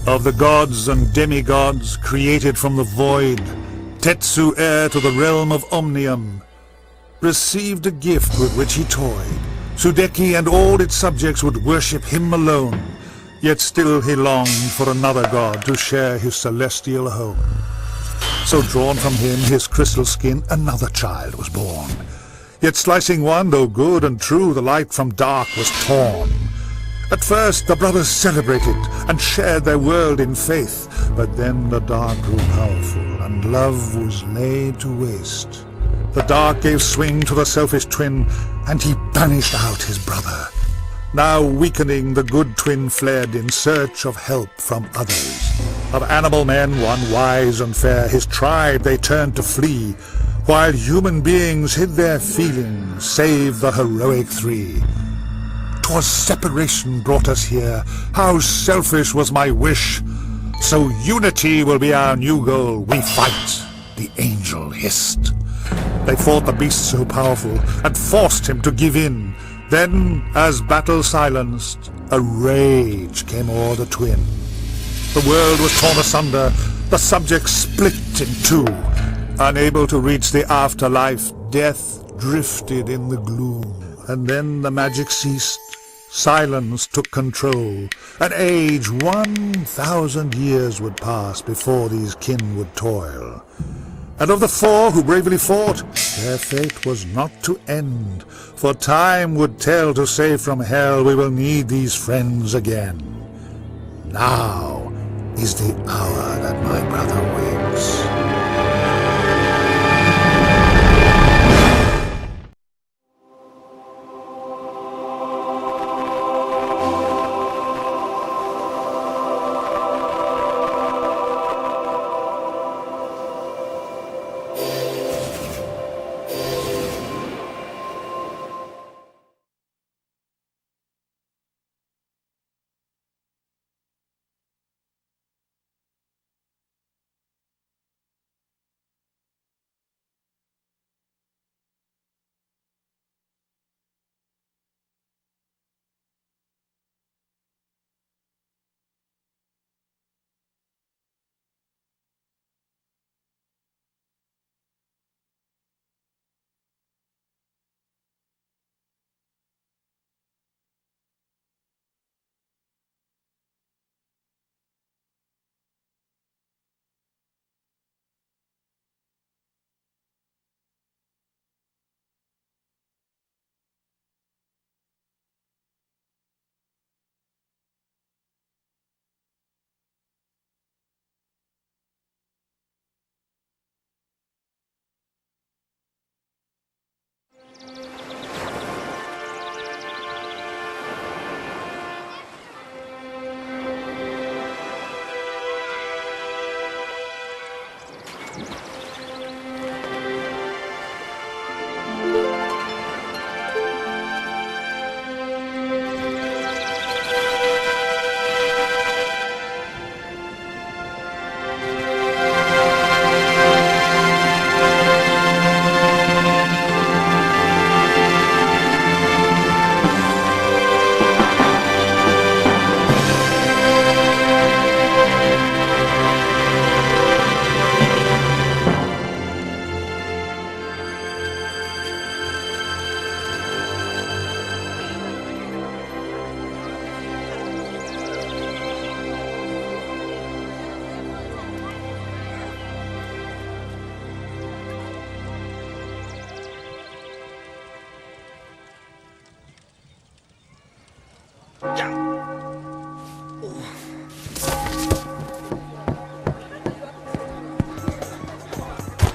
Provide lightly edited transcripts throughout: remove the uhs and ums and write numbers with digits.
Of the gods and demigods created from the void, Tetsu, heir to the realm of Omnium, received a gift with which he toyed. Sudeki and all its subjects would worship him alone, yet still he longed for another god to share his celestial home. So drawn from him, his crystal skin, another child was born. Yet slicing one, though good and true, the light from dark was torn. At first the brothers celebrated and shared their world in faith, but then the dark grew powerful and love was laid to waste. The dark gave swing to the selfish twin, and he banished out his brother. Now weakening, the good twin fled in search of help from others. Of animal men, one wise and fair, his tribe they turned to flee, while human beings hid their feelings, save the heroic three. 'Twas separation brought us here, how selfish was my wish. So unity will be our new goal, we fight, the angel hissed. They fought the beast so powerful, and forced him to give in. Then, as battle silenced, a rage came o'er the twin. The world was torn asunder, the subjects split in two. Unable to reach the afterlife, death drifted in the gloom. And then the magic ceased, silence took control. An age 1,000 years would pass before these kin would toil. And of the four who bravely fought, their fate was not to end, for time would tell to save from hell we will need these friends again. Now is the hour that my brother wakes.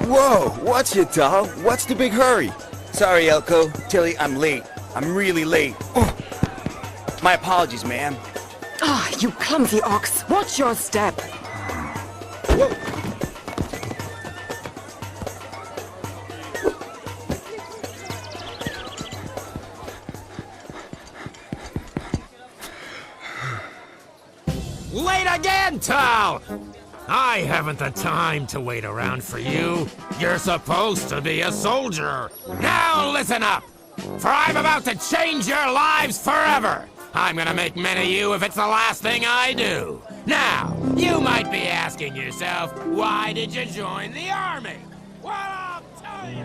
Whoa, what's it, doll? What's the big hurry? Sorry, Elko. Tilly, I'm late. I'm really late. Oh. My apologies, ma'am. Ah, you clumsy ox. Watch your step. Whoa. Late again, Tal! I haven't the time to wait around for you. You're supposed to be a soldier. Now listen up, for I'm about to change your lives forever. I'm gonna make men of you if it's the last thing I do. Now, you might be asking yourself, why did you join the army? Well, I'll tell you.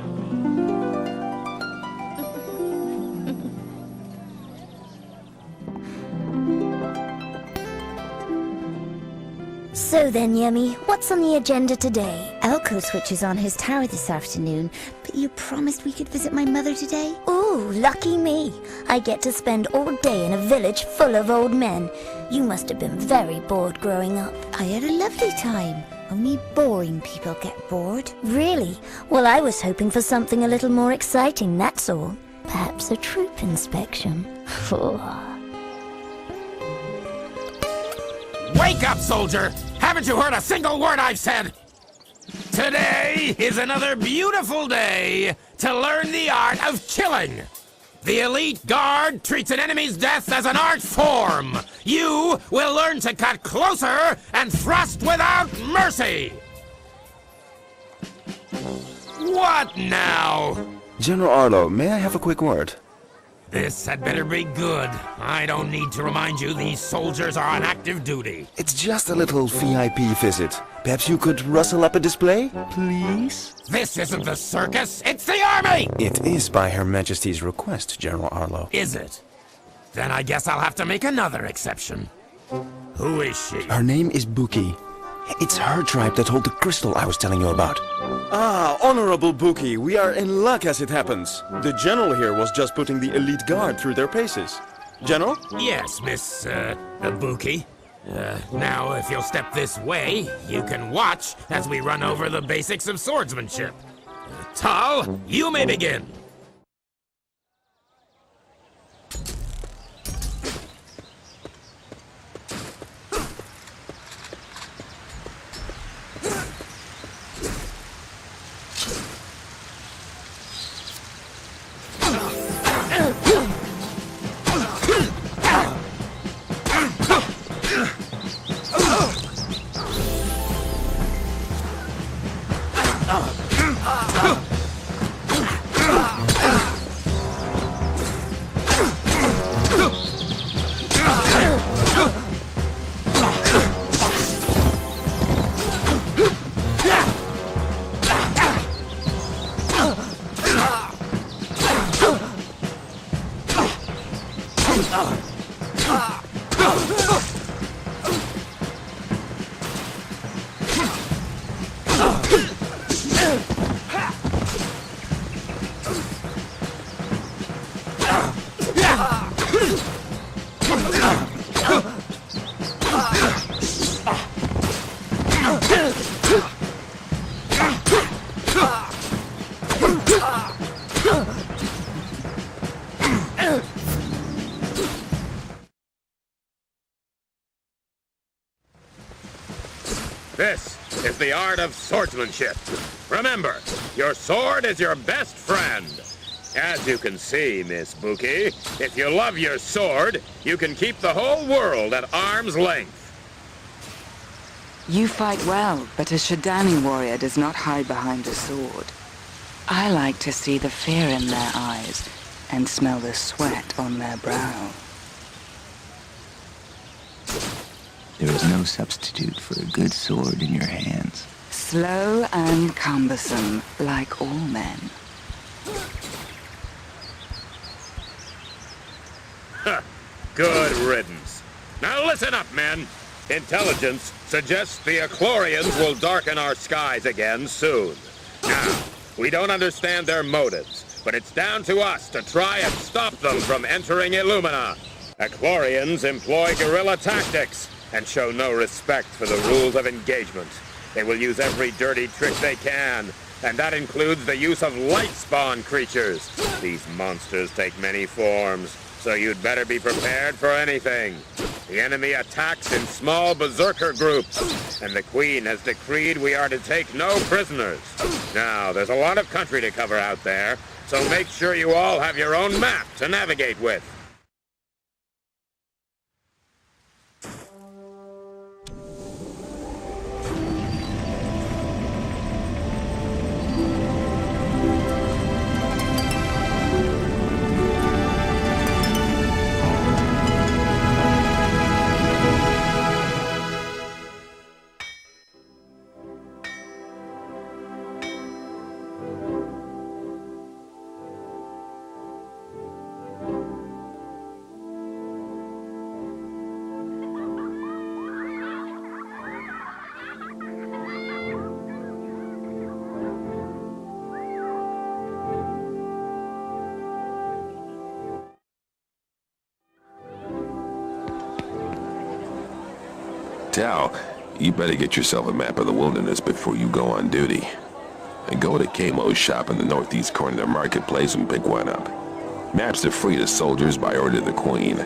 So then, Yemi, what's on the agenda today? Elko switches on his tower this afternoon, but you promised we could visit my mother today? Ooh, lucky me. I get to spend all day in a village full of old men. You must have been very bored growing up. I had a lovely time. Only boring people get bored. Really? Well, I was hoping for something a little more exciting, that's all. Perhaps a troop inspection. Wake up, soldier! Haven't you heard a single word I've said? Today is another beautiful day to learn the art of killing. The elite guard treats an enemy's death as an art form. You will learn to cut closer and thrust without mercy. What now? General Arlo, may I have a quick word? This had better be good. I don't need to remind you these soldiers are on active duty. It's just a little VIP visit. Perhaps you could rustle up a display, please? This isn't the circus, it's the army! It is by Her Majesty's request, General Arlo. Is it? Then I guess I'll have to make another exception. Who is she? Her name is Buki. It's her tribe that hold the crystal I was telling you about. Ah, Honorable Buki, we are in luck as it happens. The General here was just putting the elite guard through their paces. General? Yes, Miss, Ibuki. Now, if you'll step this way, you can watch as we run over the basics of swordsmanship. Tal, you may begin. This is the art of swordsmanship. Remember, your sword is your best friend. As you can see, Miss Buki, if you love your sword, you can keep the whole world at arm's length. You fight well, but a Shadani warrior does not hide behind a sword. I like to see the fear in their eyes and smell the sweat on their brow. There is no substitute for a good sword in your hands. Slow and cumbersome, like all men. Good riddance. Now listen up, men. Intelligence suggests the Echlorians will darken our skies again soon. Now, we don't understand their motives, but it's down to us to try and stop them from entering Illumina. Echlorians employ guerrilla tactics and show no respect for the rules of engagement. They will use every dirty trick they can, and that includes the use of light-spawn creatures. These monsters take many forms, so you'd better be prepared for anything. The enemy attacks in small berserker groups, and the Queen has decreed we are to take no prisoners. Now, there's a lot of country to cover out there, so make sure you all have your own map to navigate with. tell, you better get yourself a map of the wilderness before you go on duty. And go to Kamo's shop in the northeast corner of the marketplace and pick one up. Maps are free to soldiers by order of the Queen.